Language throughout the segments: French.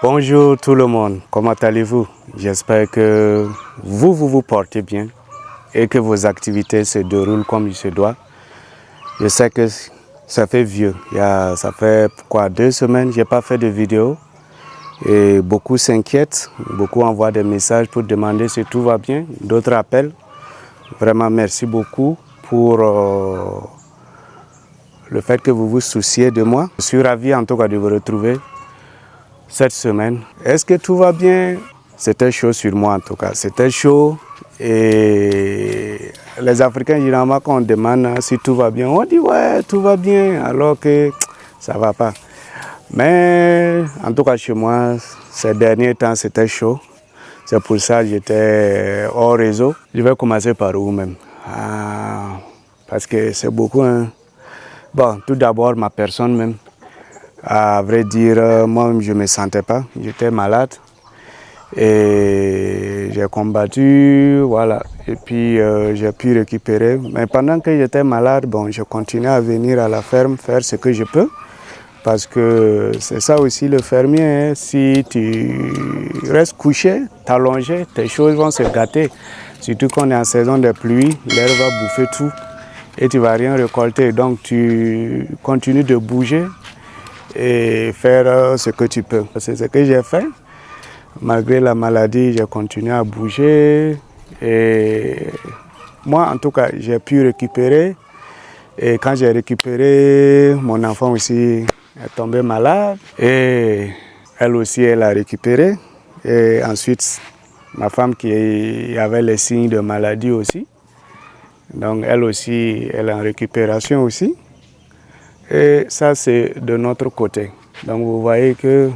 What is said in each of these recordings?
Bonjour tout le monde, comment allez-vous? J'espère que vous portez bien et que vos activités se déroulent comme il se doit. Je sais que ça fait vieux, ça fait quoi, 2 semaines que je n'ai pas fait de vidéo et beaucoup s'inquiètent, beaucoup envoient des messages pour demander si tout va bien, d'autres appellent. Vraiment merci beaucoup pour le fait que vous vous souciez de moi. Je suis ravi en tout cas de vous retrouver cette semaine. Est-ce que tout va bien? C'était chaud sur moi en tout cas, c'était chaud et les Africains généralement quand on demande si tout va bien, on dit ouais tout va bien alors que ça va pas. Mais en tout cas chez moi, ces derniers temps c'était chaud. C'est pour ça que j'étais hors réseau. Je vais commencer par où même? Parce que c'est beaucoup. Hein. Bon, tout d'abord ma personne même. À vrai dire, moi je ne me sentais pas, j'étais malade et j'ai combattu, voilà, et puis j'ai pu récupérer. Mais pendant que j'étais malade, bon, je continuais à venir à la ferme faire ce que je peux, parce que c'est ça aussi le fermier, hein. Si tu restes couché, t'allongé, tes choses vont se gâter, surtout qu'on est en saison de pluie, l'air va bouffer tout et tu ne vas rien récolter, donc tu continues de bouger et faire ce que tu peux. C'est ce que j'ai fait. Malgré la maladie, j'ai continué à bouger. Et moi, en tout cas, j'ai pu récupérer. Et quand j'ai récupéré, mon enfant aussi est tombé malade. Et elle aussi, elle a récupéré. Et ensuite, ma femme qui avait les signes de maladie aussi. Donc elle aussi, elle est en récupération aussi. Et ça, c'est de notre côté. Donc, vous voyez que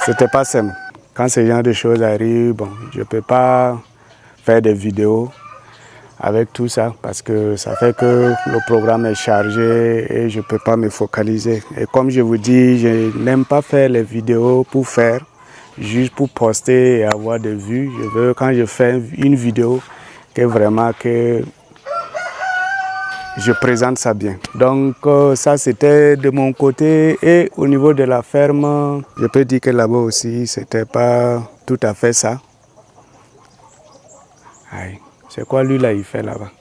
c'était pas simple. Quand ce genre de choses arrivent, bon, je ne peux pas faire des vidéos avec tout ça parce que ça fait que le programme est chargé et je ne peux pas me focaliser. Et comme je vous dis, je n'aime pas faire les vidéos pour faire, juste pour poster et avoir des vues. Je veux, quand je fais une vidéo, que vraiment que je présente ça bien. Donc ça c'était de mon côté et au niveau de la ferme, je peux dire que là-bas aussi c'était pas tout à fait ça. C'est quoi lui là il fait là-bas?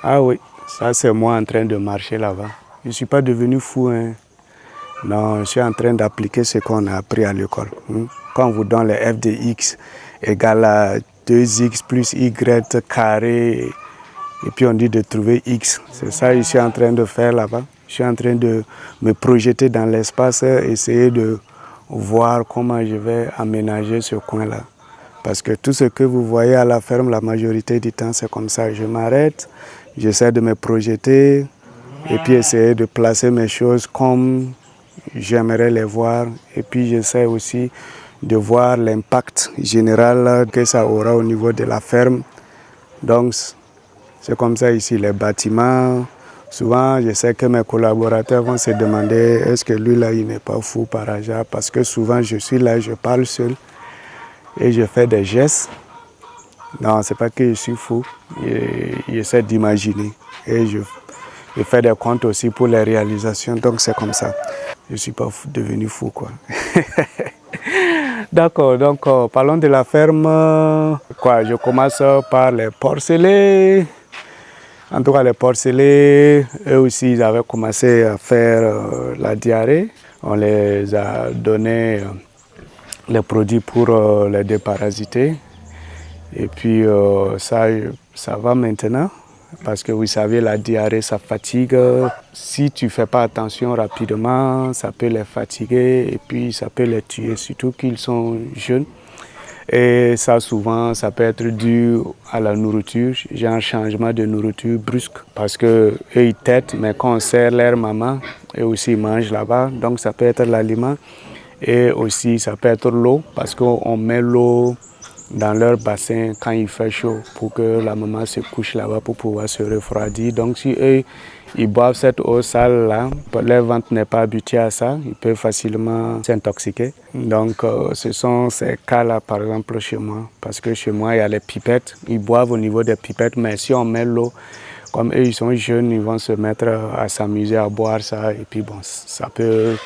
Ah oui, ça c'est moi en train de marcher là-bas. Je ne suis pas devenu fou, hein. Non, je suis en train d'appliquer ce qu'on a appris à l'école. Quand on vous donne le f de x égale à 2x plus y carré, et puis on dit de trouver x. C'est ça que je suis en train de faire là-bas. Je suis en train de me projeter dans l'espace, essayer de voir comment je vais aménager ce coin-là. Parce que tout ce que vous voyez à la ferme, la majorité du temps, c'est comme ça. Je m'arrête, j'essaie de me projeter et puis essayer de placer mes choses comme j'aimerais les voir. Et puis j'essaie aussi de voir l'impact général que ça aura au niveau de la ferme. Donc, c'est comme ça ici, les bâtiments. Souvent, je sais que mes collaborateurs vont se demander est-ce que lui là, il n'est pas fou par hasard? Parce que souvent, je suis là, je parle seul et je fais des gestes. Non, c'est pas que je suis fou. J'essaie d'imaginer et je fais des comptes aussi pour les réalisations. Donc, c'est comme ça. Je ne suis pas devenu fou, quoi. D'accord, donc parlons de la ferme. Je commence par les porcelets. En tout cas, les porcelets, eux aussi, ils avaient commencé à faire la diarrhée. On les a donné les produits pour les déparasiter. Et puis, ça va maintenant. Parce que vous savez, la diarrhée, ça fatigue. Si tu ne fais pas attention rapidement, ça peut les fatiguer et puis ça peut les tuer, surtout qu'ils sont jeunes. Et ça, souvent, ça peut être dû à la nourriture, genre un changement de nourriture brusque. Parce qu'eux, ils têtent, mais quand on sert leur maman, eux aussi ils mangent là-bas. Donc ça peut être l'aliment. Et aussi, ça peut être l'eau, parce qu'on met l'eau dans leur bassin quand il fait chaud pour que la maman se couche là-bas pour pouvoir se refroidir. Donc si eux, ils boivent cette eau sale-là, leur ventre n'est pas habitué à ça, ils peuvent facilement s'intoxiquer. Donc ce sont ces cas-là par exemple chez moi, parce que chez moi il y a les pipettes, ils boivent au niveau des pipettes, mais si on met l'eau comme eux ils sont jeunes, ils vont se mettre à s'amuser à boire ça et puis bon, ça peut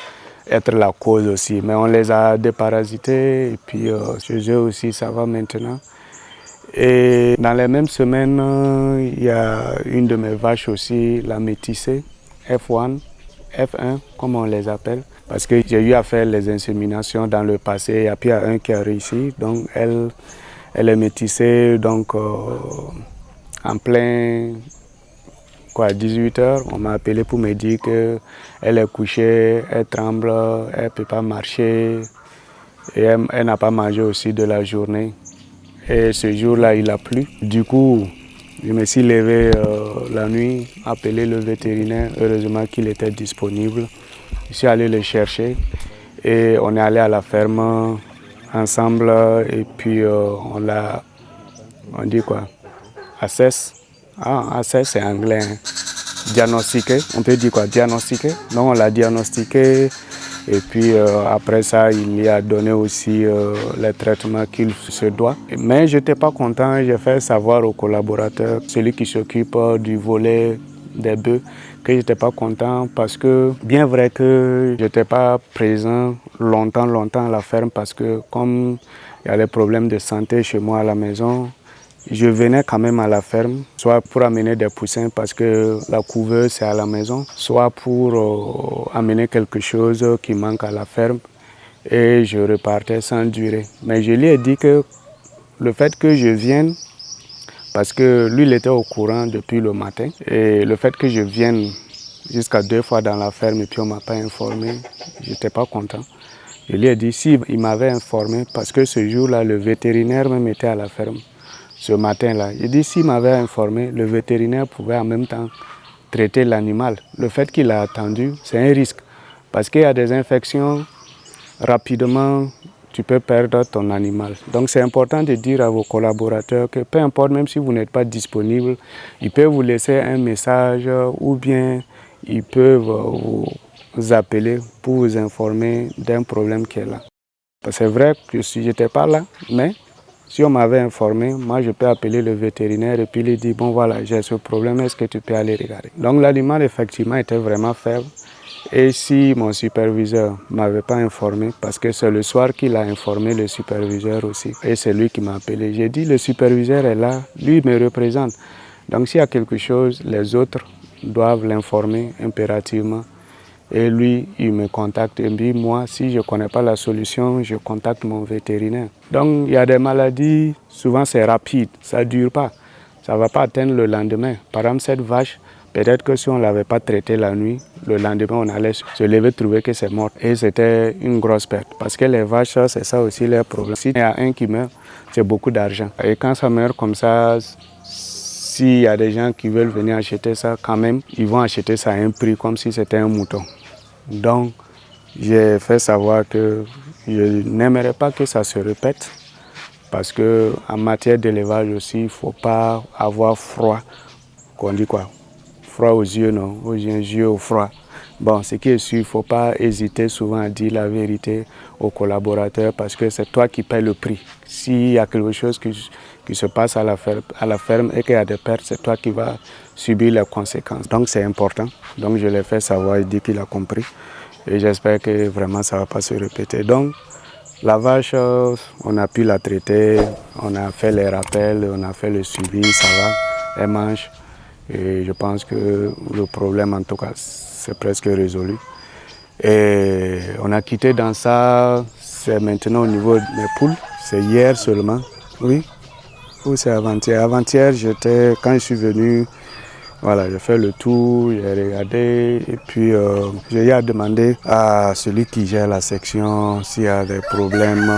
être la cause aussi. Mais on les a déparasités et puis chez eux aussi ça va maintenant. Et dans les mêmes semaines, il y a une de mes vaches aussi, la métissée, F1, F1 comme on les appelle. Parce que j'ai eu à faire les inséminations dans le passé et puis il y a un qui a réussi. Donc elle est métissée donc, en plein 18 h. On m'a appelé pour me dire qu'elle est couchée, elle tremble, elle ne peut pas marcher et elle n'a pas mangé aussi de la journée. Et ce jour-là, il a plu. Du coup, je me suis levé la nuit, appelé le vétérinaire. Heureusement qu'il était disponible. Je suis allé le chercher et on est allé à la ferme ensemble. Et puis on dit quoi? Assess. Ah, assess c'est anglais. Hein. Diagnostiqué. On peut dire quoi? Diagnostiqué. Donc on l'a diagnostiqué. Et puis après ça, il lui a donné aussi les traitements qu'il se doit. Mais je n'étais pas content, j'ai fait savoir au collaborateur, celui qui s'occupe du volet des bœufs, que je n'étais pas content parce que, bien vrai que je n'étais pas présent longtemps à la ferme parce que comme il y a des problèmes de santé chez moi à la maison, je venais quand même à la ferme, soit pour amener des poussins parce que la couveuse c'est à la maison, soit pour amener quelque chose qui manque à la ferme et je repartais sans durée. Mais je lui ai dit que le fait que je vienne, parce que lui il était au courant depuis le matin, et le fait que je vienne jusqu'à 2 fois dans la ferme et puis on ne m'a pas informé, je n'étais pas content. Je lui ai dit si il m'avait informé parce que ce jour-là le vétérinaire me mettait à la ferme. Ce matin-là, il dit s'il m'avait informé, le vétérinaire pouvait en même temps traiter l'animal. Le fait qu'il a attendu, c'est un risque. Parce qu'il y a des infections, rapidement, tu peux perdre ton animal. Donc c'est important de dire à vos collaborateurs que peu importe, même si vous n'êtes pas disponible, ils peuvent vous laisser un message ou bien ils peuvent vous appeler pour vous informer d'un problème qui est là. C'est vrai que je n'étais pas là, mais si on m'avait informé, moi je peux appeler le vétérinaire et puis lui dire bon voilà j'ai ce problème, est-ce que tu peux aller regarder? Donc l'animal effectivement était vraiment faible et si mon superviseur ne m'avait pas informé, parce que c'est le soir qu'il a informé le superviseur aussi et c'est lui qui m'a appelé, j'ai dit le superviseur est là, lui me représente. Donc s'il y a quelque chose, les autres doivent l'informer impérativement. Et lui, il me contacte et me dit, moi, si je ne connais pas la solution, je contacte mon vétérinaire. Donc, il y a des maladies, souvent c'est rapide, ça ne dure pas. Ça ne va pas atteindre le lendemain. Par exemple, cette vache, peut-être que si on ne l'avait pas traitée la nuit, le lendemain, on allait se lever trouver que c'est mort. Et c'était une grosse perte. Parce que les vaches, c'est ça aussi leur problème. S'il y a un qui meurt, c'est beaucoup d'argent. Et quand ça meurt comme ça, s'il y a des gens qui veulent venir acheter ça, quand même, ils vont acheter ça à un prix comme si c'était un mouton. Donc, j'ai fait savoir que je n'aimerais pas que ça se répète parce qu'en matière d'élevage aussi, il ne faut pas avoir froid. Qu'on dit quoi? Froid aux yeux, non? Aux yeux au froid. Bon, ce qui est sûr, il ne faut pas hésiter souvent à dire la vérité aux collaborateurs parce que c'est toi qui paies le prix. S'il y a quelque chose qui se passe à la ferme et qu'il y a des pertes, c'est toi qui vas subir les conséquences. Donc c'est important. Donc je l'ai fait savoir, il dit qu'il a compris. Et j'espère que vraiment ça ne va pas se répéter. Donc la vache, on a pu la traiter, on a fait les rappels, on a fait le suivi, ça va, elle mange. Et je pense que le problème, en tout cas, c'est presque résolu. Et on a quitté dans ça, c'est maintenant au niveau des poules, c'est hier seulement, oui, ou c'est avant-hier. Avant-hier, quand je suis venu, voilà, j'ai fait le tour, j'ai regardé et puis j'ai demandé à celui qui gère la section s'il y a des problèmes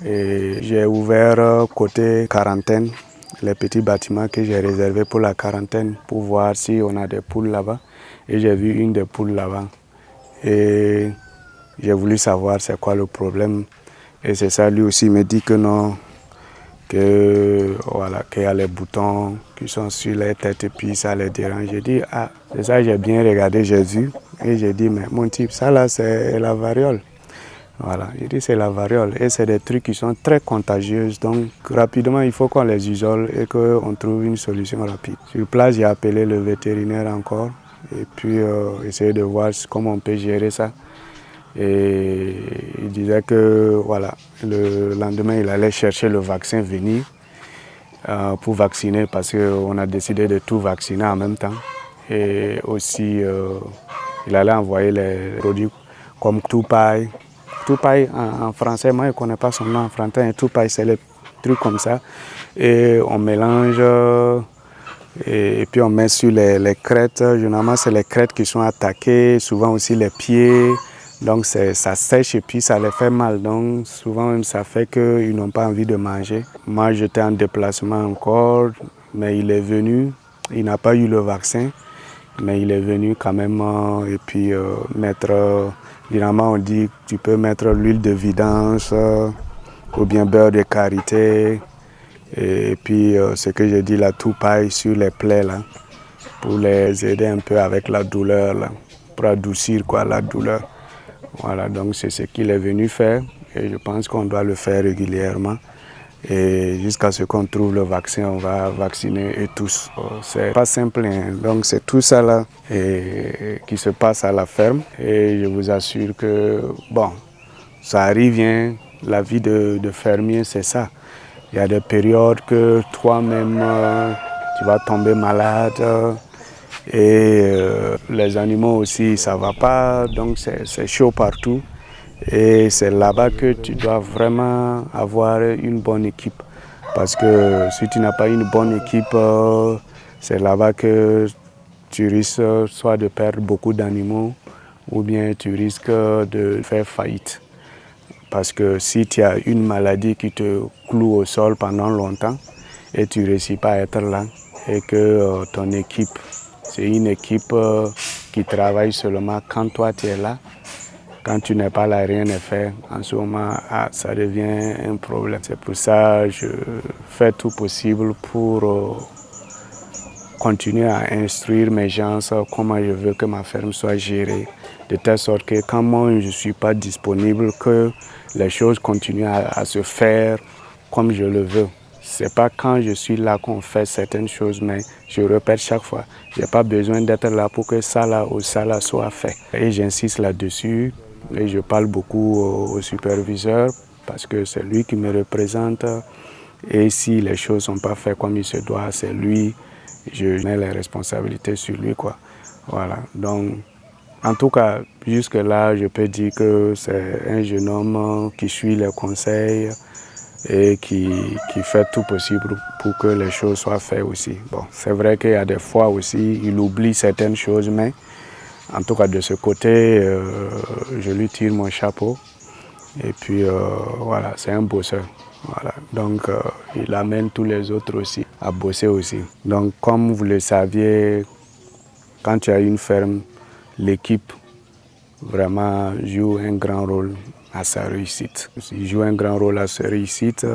et j'ai ouvert côté quarantaine, les petits bâtiments que j'ai réservés pour la quarantaine pour voir si on a des poules là-bas. Et j'ai vu une des poules là-bas. Et j'ai voulu savoir c'est quoi le problème. Et c'est ça, lui aussi me dit que non, que voilà, qu'il y a les boutons qui sont sur les têtes et puis ça les dérange. J'ai dit, ah, c'est ça, j'ai bien regardé, j'ai vu. Et j'ai dit, mais mon type, ça là, c'est la variole. Voilà, il dit c'est la variole et c'est des trucs qui sont très contagieux. Donc rapidement, il faut qu'on les isole et qu'on trouve une solution rapide. Sur place, j'ai appelé le vétérinaire encore et puis essayer de voir comment on peut gérer ça. Et il disait que voilà, le lendemain, il allait chercher le vaccin venir pour vacciner parce qu'on a décidé de tout vacciner en même temps. Et aussi, il allait envoyer les produits comme Tupai. Tupai en français, moi je ne connais pas son nom en français. Tupai, c'est le truc comme ça. Et on mélange et puis on met sur les crêtes. Généralement, c'est les crêtes qui sont attaquées, souvent aussi les pieds. Donc ça sèche et puis ça les fait mal. Donc souvent même ça fait qu'ils n'ont pas envie de manger. Moi j'étais en déplacement encore, mais il est venu. Il n'a pas eu le vaccin, mais il est venu quand même et puis mettre, généralement on dit que tu peux mettre l'huile de vidange ou bien beurre de karité. Et puis ce que j'ai dit là, tout paille sur les plaies là, pour les aider un peu avec la douleur là, pour adoucir quoi la douleur. Voilà, donc c'est ce qu'il est venu faire et je pense qu'on doit le faire régulièrement. Et jusqu'à ce qu'on trouve le vaccin, on va vacciner et tous. C'est pas simple, hein. Donc c'est tout ça là qui se passe à la ferme. Et je vous assure que, bon, ça arrive, hein. La vie de fermier, c'est ça. Il y a des périodes que toi-même, tu vas tomber malade. Et les animaux aussi, ça ne va pas, donc c'est chaud partout. Et c'est là-bas que tu dois vraiment avoir une bonne équipe. Parce que si tu n'as pas une bonne équipe, c'est là-bas que tu risques soit de perdre beaucoup d'animaux ou bien tu risques de faire faillite. Parce que si tu as une maladie qui te cloue au sol pendant longtemps et tu ne réussis pas à être là et que ton équipe, c'est une équipe qui travaille seulement quand toi tu es là. Quand tu n'es pas là, rien n'est fait. En ce moment, ça devient un problème. C'est pour ça que je fais tout possible pour continuer à instruire mes gens comment je veux que ma ferme soit gérée. De telle sorte que quand moi je ne suis pas disponible, que les choses continuent à se faire comme je le veux. Ce n'est pas quand je suis là qu'on fait certaines choses, mais je répète chaque fois, je n'ai pas besoin d'être là pour que ça là ou ça là soit fait. Et j'insiste là-dessus et je parle beaucoup au superviseur parce que c'est lui qui me représente. Et si les choses ne sont pas faites comme il se doit, c'est lui, je mets les responsabilités sur lui, quoi. Voilà, donc en tout cas, jusque-là, je peux dire que c'est un jeune homme qui suit les conseils et qui fait tout possible pour que les choses soient faites aussi. Bon, c'est vrai qu'il y a des fois aussi, il oublie certaines choses, mais en tout cas de ce côté, je lui tire mon chapeau. Et puis voilà, c'est un bosseur. Voilà. Donc il amène tous les autres aussi à bosser aussi. Donc comme vous le saviez, quand tu as une ferme, l'équipe vraiment joue un grand rôle à sa réussite. Il joue un grand rôle à sa réussite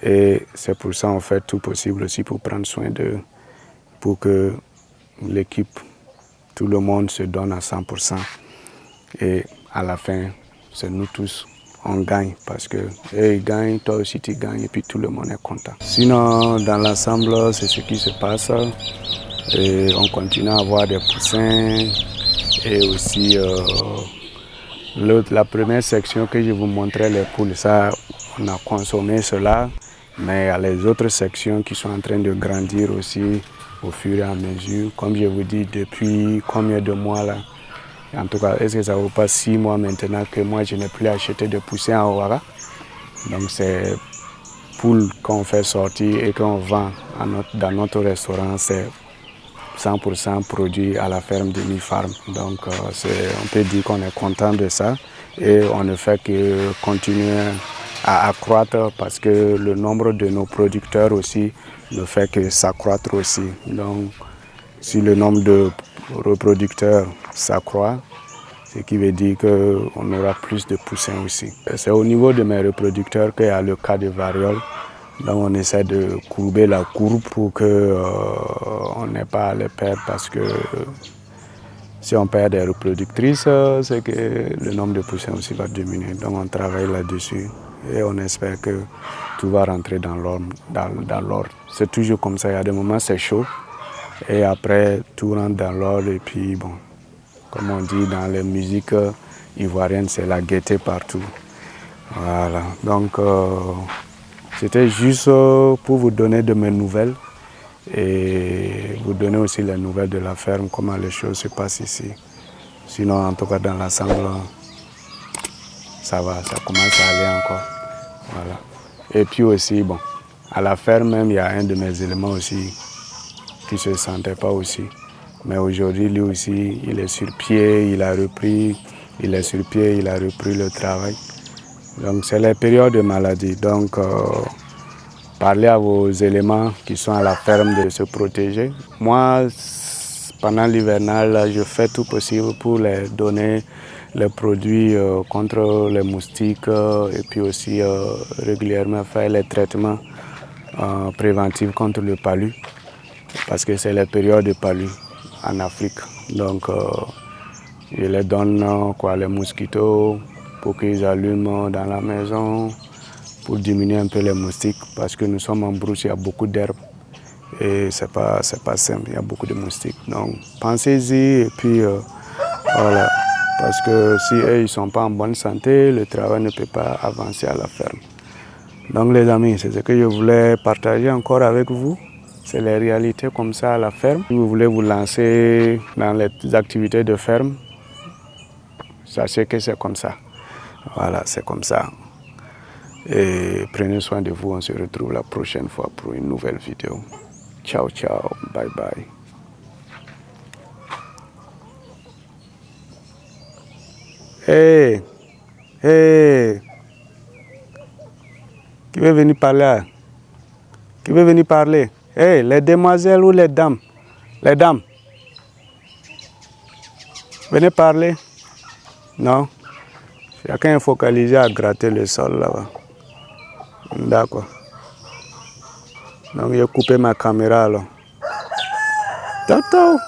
et c'est pour ça qu'on fait tout possible aussi pour prendre soin d'eux, pour que l'équipe, tout le monde se donne à 100%. Et à la fin, c'est nous tous, on gagne parce que eux ils gagnent, toi aussi tu gagnes et puis tout le monde est content. Sinon, dans l'ensemble, c'est ce qui se passe. Et on continue à avoir des poussins et aussi la première section que je vous montrais, les poules, ça on a consommé cela, mais il y a les autres sections qui sont en train de grandir aussi au fur et à mesure. Comme je vous dis, depuis combien de mois là, en tout cas, est-ce que ça ne vaut pas 6 mois maintenant que moi je n'ai plus acheté de poussins à Ouara. Donc c'est poules qu'on fait sortir et qu'on vend dans notre restaurant, c'est 100% produit à la ferme de Mi-Farm. Donc on peut dire qu'on est content de ça et on ne fait que continuer à accroître parce que le nombre de nos producteurs aussi ne fait que s'accroître aussi. Donc si le nombre de reproducteurs s'accroît, ce qui veut dire qu'on aura plus de poussins aussi. C'est au niveau de mes reproducteurs qu'il y a le cas de variole. Donc on essaie de courber la courbe pour qu'on n'ait pas à les perdre parce que Si on perd des reproductrices, c'est que le nombre de poussins aussi va diminuer. Donc on travaille là-dessus et on espère que tout va rentrer dans l'ordre. C'est toujours comme ça, il y a des moments c'est chaud et après tout rentre dans l'ordre et puis bon, comme on dit dans les musiques ivoiriennes, c'est la gaieté partout. Voilà, donc c'était juste pour vous donner de mes nouvelles et vous donner aussi les nouvelles de la ferme, comment les choses se passent ici. Sinon, en tout cas, dans l'ensemble, ça va, ça commence à aller encore. Voilà. Et puis aussi, bon, à la ferme même, il y a un de mes éléments aussi qui ne se sentait pas aussi. Mais aujourd'hui, lui aussi, il est sur pied, il est sur pied, il a repris le travail. Donc, c'est les périodes de maladie. Donc, parlez à vos éléments qui sont à la ferme de se protéger. Moi, pendant l'hivernal, je fais tout possible pour les donner les produits contre les moustiques et puis aussi régulièrement faire les traitements préventifs contre le palu parce que c'est la période de palu en Afrique. Donc, je les donne les mosquitos pour qu'ils allument dans la maison pour diminuer un peu les moustiques parce que nous sommes en brousse, il y a beaucoup d'herbes et c'est pas simple, il y a beaucoup de moustiques. Donc pensez-y et puis voilà, parce que si eux ils ne sont pas en bonne santé, le travail ne peut pas avancer à la ferme. Donc les amis, c'est ce que je voulais partager encore avec vous. C'est les réalités comme ça à la ferme. Si vous voulez vous lancer dans les activités de ferme, sachez que c'est comme ça. Voilà, c'est comme ça. Et prenez soin de vous, on se retrouve la prochaine fois pour une nouvelle vidéo. Ciao, ciao, bye bye. Hey, hey, qui veut venir parler là? Qui veut venir parler? Hey, les demoiselles ou les dames? Les dames, venez parler. Non? Chacun est focalisé à gratter le sol là-bas. D'accord. Donc, j'ai coupé ma caméra alors. Toto!